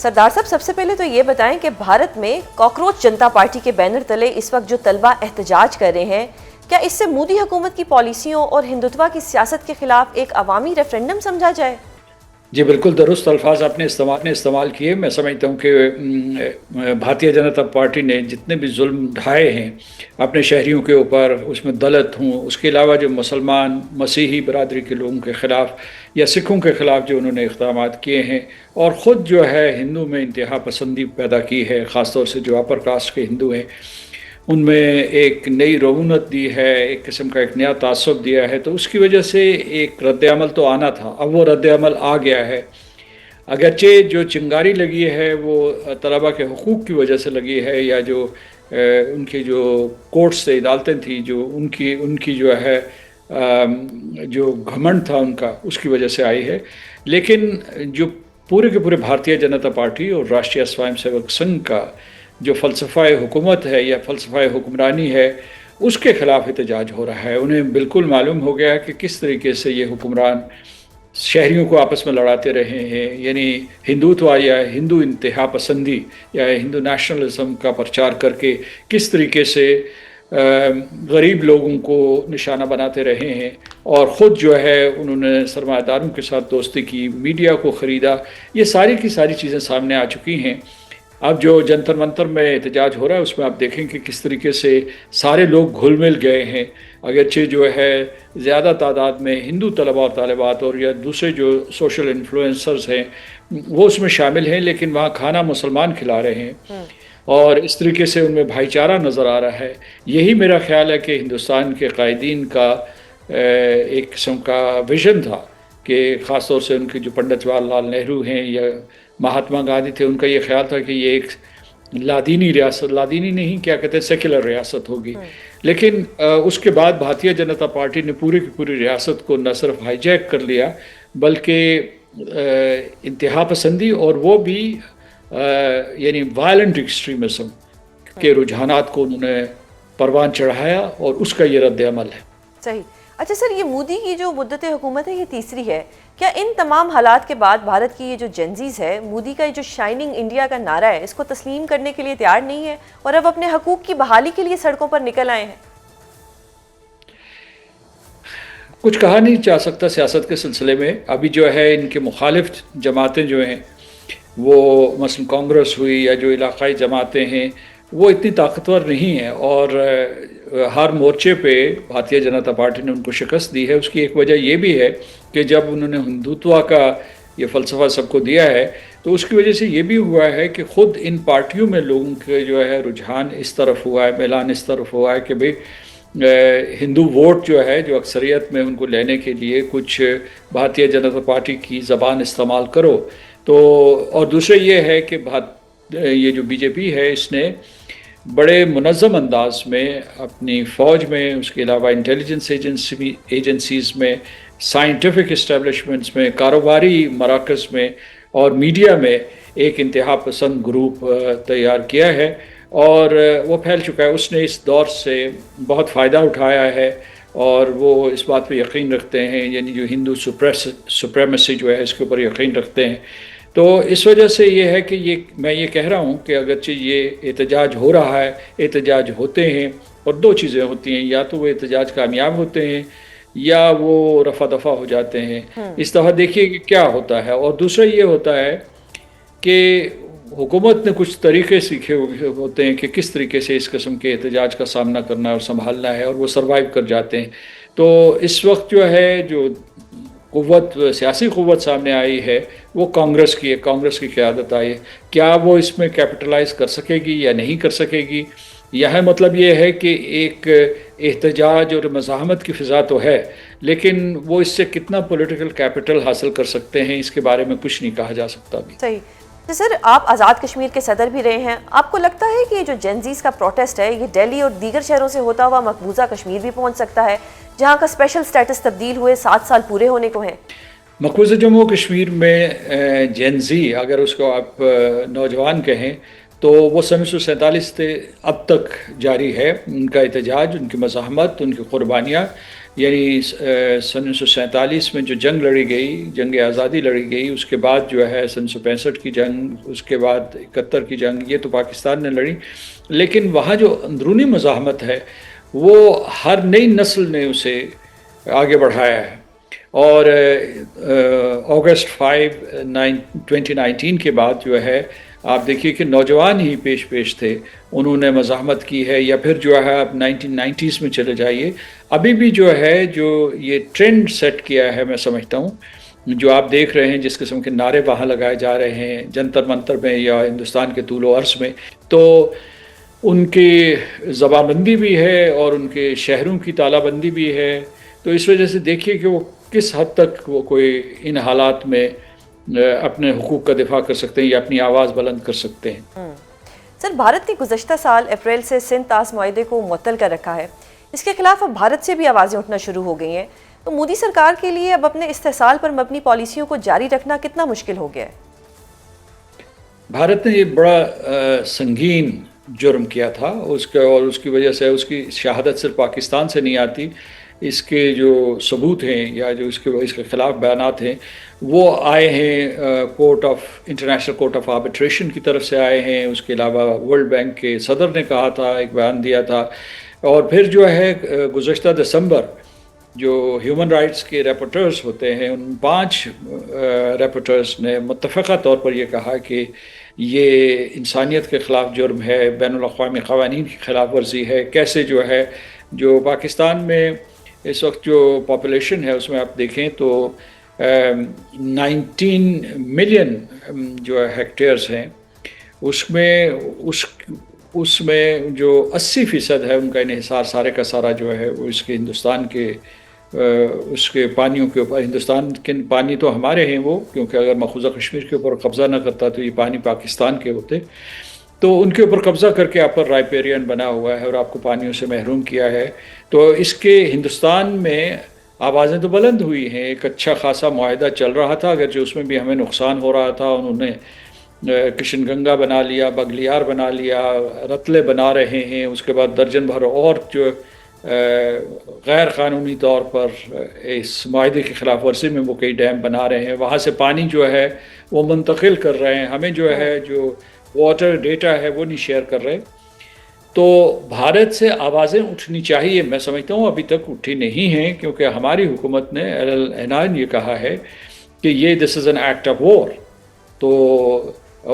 سردار صاحب، سب سے پہلے تو یہ بتائیں کہ بھارت میں کاکروچ جنتا پارٹی کے بینر تلے اس وقت جو طلبہ احتجاج کر رہے ہیں، کیا اس سے مودی حکومت کی پالیسیوں اور ہندوتوا کی سیاست کے خلاف ایک عوامی ریفرنڈم سمجھا جائے؟ جی بالکل درست الفاظ آپ نے استعمال کیے. میں سمجھتا ہوں کہ بھارتیہ جنتا پارٹی نے جتنے بھی ظلم ڈھائے ہیں اپنے شہریوں کے اوپر، اس میں دلت ہوں، اس کے علاوہ جو مسلمان مسیحی برادری کے لوگوں کے خلاف یا سکھوں کے خلاف جو انہوں نے اقدامات کیے ہیں، اور خود جو ہے ہندو میں انتہا پسندی پیدا کی ہے، خاص طور سے جو اپر کاسٹ کے ہندو ہیں ان میں ایک نئی رعونت دی ہے، ایک قسم کا ایک نیا تعصب دیا ہے. تو اس کی وجہ سے ایک رد عمل تو آنا تھا. اب وہ رد عمل آ گیا ہے. اگرچہ جو چنگاری لگی ہے وہ طلبہ کے حقوق کی وجہ سے لگی ہے، یا جو ان کی جو کورٹس سے عدالتیں تھیں جو ان کی جو ہے جو گھمنڈ تھا ان کا، اس کی وجہ سے آئی ہے. لیکن جو پورے کے پورے بھارتیہ جنتا پارٹی اور راشٹریہ سوائم سیوک سنگھ کا جو فلسفہ حکومت ہے یا فلسفہ حکمرانی ہے، اس کے خلاف احتجاج ہو رہا ہے. انہیں بالکل معلوم ہو گیا کہ کس طریقے سے یہ حکمران شہریوں کو آپس میں لڑاتے رہے ہیں، یعنی ہندوتوا یا ہندو انتہا پسندی یا ہندو نیشنلزم کا پرچار کر کے کس طریقے سے غریب لوگوں کو نشانہ بناتے رہے ہیں، اور خود جو ہے انہوں نے سرمایہ داروں کے ساتھ دوستی کی، میڈیا کو خریدا. یہ ساری کی ساری چیزیں سامنے آ چکی ہیں. اب جو جنتر منتر میں احتجاج ہو رہا ہے اس میں آپ دیکھیں کہ کس طریقے سے سارے لوگ گھل مل گئے ہیں. اگرچہ جو ہے زیادہ تعداد میں ہندو طلباء اور طالبات اور یا دوسرے جو سوشل انفلوئنسرز ہیں وہ اس میں شامل ہیں، لیکن وہاں کھانا مسلمان کھلا رہے ہیں اور اس طریقے سے ان میں بھائی چارہ نظر آ رہا ہے. یہی میرا خیال ہے کہ ہندوستان کے قائدین کا ایک قسم کا ویژن تھا، کہ خاص طور سے ان کے جو پنڈت جواہر لال نہرو ہیں یا مہاتما گاندھی تھے، ان کا یہ خیال تھا کہ یہ ایک لادینی ریاست، لادینی نہیں کیا کہتے ہیں، سیکولر ریاست ہوگی. لیکن اس کے بعد بھارتیہ جنتا پارٹی نے پوری کی پوری ریاست کو نہ صرف ہائی جیک کر لیا بلکہ انتہا پسندی اور وہ بھی یعنی وائلنٹ ایکسٹریمزم کے رجحانات کو انہوں نے پروان چڑھایا، اور اس کا یہ رد عمل ہے. صحیح. اچھا سر، یہ مودی کی جو مدت حکومت ہے یہ تیسری ہے. کیا ان تمام حالات کے بعد بھارت کی یہ جو جنزیز ہے، مودی کا یہ جو شائننگ انڈیا کا نعرہ ہے، اس کو تسلیم کرنے کے لیے تیار نہیں ہے اور اب اپنے حقوق کی بحالی کے لیے سڑکوں پر نکل آئے ہیں؟ کچھ کہا نہیں جا سکتا سیاست کے سلسلے میں. ابھی جو ہے ان کے مخالف جماعتیں جو ہیں وہ مثلا کانگریس ہوئی یا جو علاقائی جماعتیں ہیں وہ اتنی طاقتور نہیں ہیں، اور ہر مورچے پہ بھارتیہ جنتا پارٹی نے ان کو شکست دی ہے. اس کی ایک وجہ یہ بھی ہے کہ جب انہوں نے ہندوتوا کا یہ فلسفہ سب کو دیا ہے تو اس کی وجہ سے یہ بھی ہوا ہے کہ خود ان پارٹیوں میں لوگوں کے جو ہے رجحان اس طرف ہوا ہے، میلان اس طرف ہوا ہے کہ بھئی ہندو ووٹ جو ہے جو اکثریت میں ان کو لینے کے لیے کچھ بھارتیہ جنتا پارٹی کی زبان استعمال کرو. تو اور دوسرے یہ ہے کہ یہ جو بی جے پی ہے اس نے بڑے منظم انداز میں اپنی فوج میں، اس کے علاوہ انٹیلیجنس ایجنسیز میں، سائنٹیفک اسٹیبلشمنٹس میں، کاروباری مراکز میں اور میڈیا میں ایک انتہا پسند گروپ تیار کیا ہے، اور وہ پھیل چکا ہے. اس نے اس دور سے بہت فائدہ اٹھایا ہے، اور وہ اس بات پہ یقین رکھتے ہیں، یعنی جو ہندو سپریمیسی جو ہے اس کے اوپر یقین رکھتے ہیں. تو اس وجہ سے یہ ہے کہ میں یہ کہہ رہا ہوں کہ اگرچہ یہ احتجاج ہو رہا ہے، احتجاج ہوتے ہیں، اور دو چیزیں ہوتی ہیں، یا تو وہ احتجاج کامیاب ہوتے ہیں یا وہ رفع دفع ہو جاتے ہیں. اس طرح دیکھیے کہ کیا ہوتا ہے. اور دوسرا یہ ہوتا ہے کہ حکومت نے کچھ طریقے سیکھے ہوتے ہیں کہ کس طریقے سے اس قسم کے احتجاج کا سامنا کرنا اور سنبھالنا ہے، اور وہ سروائیو کر جاتے ہیں. تو اس وقت جو ہے جو سیاسی قوت سامنے آئی ہے وہ کانگریس کی ہے، کانگریس کی قیادت آئی ہے. کیا وہ اس میں کیپٹلائز کر سکے گی یا نہیں کر سکے گی؟ یہ مطلب یہ ہے کہ ایک احتجاج اور مزاحمت کی فضا تو ہے، لیکن وہ اس سے کتنا پولیٹیکل کیپٹل حاصل کر سکتے ہیں اس کے بارے میں کچھ نہیں کہا جا سکتا ابھی. صحیح. سر، آپ آزاد کشمیر کے صدر بھی رہے ہیں. آپ کو لگتا ہے کہ یہ جو جنزیز کا پروٹیسٹ ہے یہ دہلی اور دیگر شہروں سے ہوتا ہوا مقبوضہ کشمیر بھی پہنچ سکتا ہے، جہاں کا اسپیشل سٹیٹس تبدیل ہوئے 7 سال پورے ہونے کو ہیں؟ مقبوضہ جموں کشمیر میں جنزی، اگر اس کو آپ نوجوان کہیں تو وہ 1947 سے اب تک جاری ہے ان کا احتجاج، ان کی مزاحمت، ان کی قربانیاں. یعنی سن 1947 میں جو جنگ لڑی گئی، جنگ آزادی لڑی گئی، اس کے بعد جو ہے سن 1965 کی جنگ، اس کے بعد 71 کی جنگ، یہ تو پاکستان نے لڑی، لیکن وہاں جو اندرونی مزاحمت ہے وہ ہر نئی نسل نے اسے آگے بڑھایا ہے۔ اور اگست 2019 کے بعد جو ہے آپ دیکھیے کہ نوجوان ہی پیش تھے، انہوں نے مزاحمت کی ہے، یا پھر جو ہے اب 1990s میں چلے جائیے، ابھی بھی جو ہے جو یہ ٹرینڈ سیٹ کیا ہے، میں سمجھتا ہوں جو آپ دیکھ رہے ہیں جس قسم کے نعرے وہاں لگائے جا رہے ہیں جنتر منتر میں یا ہندوستان کے طول و عرض میں، تو ان کی زبان بندی بھی ہے اور ان کے شہروں کی تالہ بندی بھی ہے، تو اس وجہ سے دیکھیے کہ وہ کس حد تک وہ کوئی ان حالات میں اپنے حقوق کا دفاع کر سکتے ہیں یا اپنی آواز بلند کر سکتے ہیں۔ سر، بھارت نے گزشتہ سال اپریل سے سندھ طاس معاہدے کو معطل کر رکھا ہے، اس کے خلاف اب بھارت سے بھی آوازیں اٹھنا شروع ہو گئی ہیں، تو مودی سرکار کے لیے اب اپنے استحصال پر مبنی پالیسیوں کو جاری رکھنا کتنا مشکل ہو گیا ہے؟ بھارت نے یہ بڑا سنگین جرم کیا تھا، اور اس کی وجہ سے اس کی شہادت صرف پاکستان سے نہیں آتی، اس کے جو ثبوت ہیں یا جو اس کے خلاف بیانات ہیں وہ آئے ہیں انٹرنیشنل کورٹ آف آربیٹریشن کی طرف سے آئے ہیں، اس کے علاوہ ورلڈ بینک کے صدر نے کہا تھا، ایک بیان دیا تھا، اور پھر جو ہے گزشتہ دسمبر جو ہیومن رائٹس کے ریپورٹرز ہوتے ہیں ان 5 ریپورٹرز نے متفقہ طور پر یہ کہا کہ یہ انسانیت کے خلاف جرم ہے، بین الاقوامی قوانین کی خلاف ورزی ہے۔ کیسے جو ہے جو پاکستان میں اس وقت جو پاپولیشن ہے اس میں آپ دیکھیں تو 19 ملین جو ہیکٹیئرز ہیں، اس میں جو 80% ہے ان کا انحصار سارے کا سارا جو ہے وہ اس کے ہندوستان کے اس کے پانیوں کے اوپر، ہندوستان کے پانی تو ہمارے ہیں وہ، کیونکہ اگر مقبوضہ کشمیر کے اوپر قبضہ نہ کرتا تو یہ پانی پاکستان کے ہوتے، تو ان کے اوپر قبضہ کر کے اپر رائپیرین بنا ہوا ہے اور آپ کو پانیوں سے محروم کیا ہے۔ تو اس کے ہندوستان میں آوازیں تو بلند ہوئی ہیں، ایک اچھا خاصا معاہدہ چل رہا تھا، اگرچہ اس میں بھی ہمیں نقصان ہو رہا تھا، انہوں نے کشن گنگا بنا لیا، بگلیار بنا لیا، رتلے بنا رہے ہیں، اس کے بعد درجن بھر اور جو غیر قانونی طور پر اس معاہدے کی خلاف ورزی میں وہ کئی ڈیم بنا رہے ہیں، وہاں سے پانی جو ہے وہ منتقل کر رہے ہیں، ہمیں جو ہے جو واٹر ڈیٹا ہے وہ نہیں شیئر کر رہے۔ تو بھارت سے آوازیں اٹھنی چاہیے، میں سمجھتا ہوں ابھی تک اٹھی نہیں ہیں، کیونکہ ہماری حکومت نے اعلان یہ کہا ہے کہ یہ this is an act of war. تو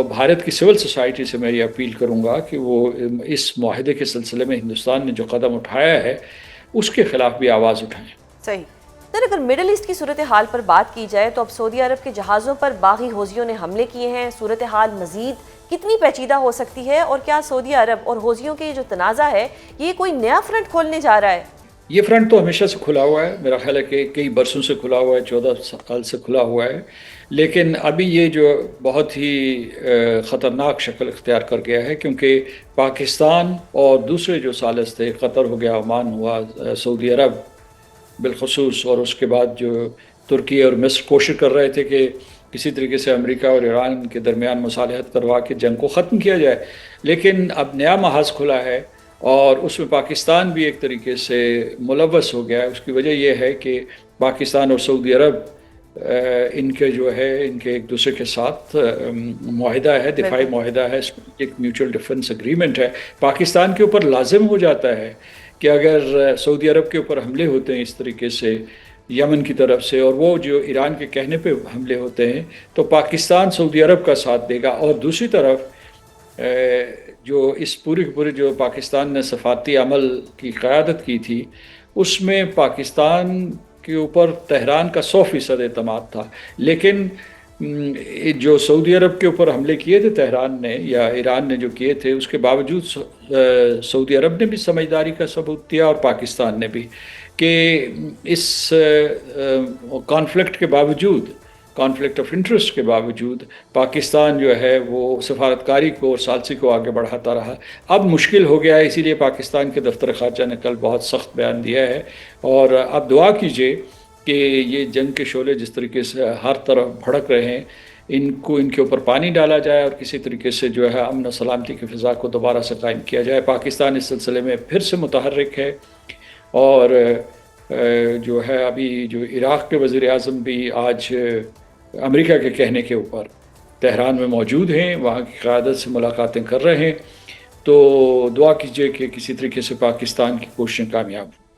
بھارت کی سول سوسائٹی سے میں یہ اپیل کروں گا کہ وہ اس معاہدے کے سلسلے میں ہندوستان نے جو قدم اٹھایا ہے اس کے خلاف بھی آواز اٹھائیں۔ صحیح۔ سر، اگر مڈل ایسٹ کی صورتحال پر بات کی جائے تو اب سعودی عرب کے جہازوں پر باغی حوثیوں نے حملے کیے ہیں، صورتحال مزید کتنی پیچیدہ ہو سکتی ہے، اور کیا سعودی عرب اور حوثیوں کے جو تنازع ہے یہ کوئی نیا فرنٹ کھولنے جا رہا ہے؟ یہ فرنٹ تو ہمیشہ سے کھلا ہوا ہے، میرا خیال ہے کہ کئی برسوں سے کھلا ہوا ہے، 14 سال سے کھلا ہوا ہے، لیکن ابھی یہ جو بہت ہی خطرناک شکل اختیار کر گیا ہے، کیونکہ پاکستان اور دوسرے جو ثالث تھے، قطر ہو گیا، عمان ہوا، سعودی عرب بالخصوص، اور اس کے بعد جو ترکی اور مصر کوشش کر رہے تھے کہ کسی طریقے سے امریکہ اور ایران کے درمیان مصالحت کروا کے جنگ کو ختم کیا جائے، لیکن اب نیا محاذ کھلا ہے اور اس میں پاکستان بھی ایک طریقے سے ملوث ہو گیا ہے۔ اس کی وجہ یہ ہے کہ پاکستان اور سعودی عرب ان کے جو ہے ان کے ایک دوسرے کے ساتھ معاہدہ ہے، دفاعی معاہدہ ہے، ایک میوچل ڈیفنس اگریمنٹ ہے۔ پاکستان کے اوپر لازم ہو جاتا ہے کہ اگر سعودی عرب کے اوپر حملے ہوتے ہیں اس طریقے سے یمن کی طرف سے، اور وہ جو ایران کے کہنے پہ حملے ہوتے ہیں، تو پاکستان سعودی عرب کا ساتھ دے گا، اور دوسری طرف جو اس پورے جو پاکستان نے سفارتی عمل کی قیادت کی تھی اس میں پاکستان کے اوپر تہران کا 100% اعتماد تھا، لیکن جو سعودی عرب کے اوپر حملے کیے تھے تہران نے یا ایران نے جو کیے تھے، اس کے باوجود سعودی عرب نے بھی سمجھداری کا ثبوت دیا اور پاکستان نے بھی، کہ اس کانفلکٹ کے باوجود، کانفلکٹ آف انٹرسٹ کے باوجود پاکستان جو ہے وہ سفارتکاری کو اور ثالثی کو آگے بڑھاتا رہا۔ اب مشکل ہو گیا ہے، اسی لیے پاکستان کے دفتر خارجہ نے کل بہت سخت بیان دیا ہے، اور اب دعا کیجئے کہ یہ جنگ کے شعلے جس طریقے سے ہر طرف بھڑک رہے ہیں ان کے اوپر پانی ڈالا جائے اور کسی طریقے سے جو ہے امن و سلامتی کی فضا کو دوبارہ سے قائم کیا جائے۔ پاکستان اس سلسلے میں پھر سے متحرک ہے، اور جو ہے ابھی جو عراق کے وزیر اعظم بھی آج امریکہ کے کہنے کے اوپر تہران میں موجود ہیں، وہاں کی قیادت سے ملاقاتیں کر رہے ہیں، تو دعا کیجیے کہ کسی طریقے سے پاکستان کی کوششیں کامیاب ہوں۔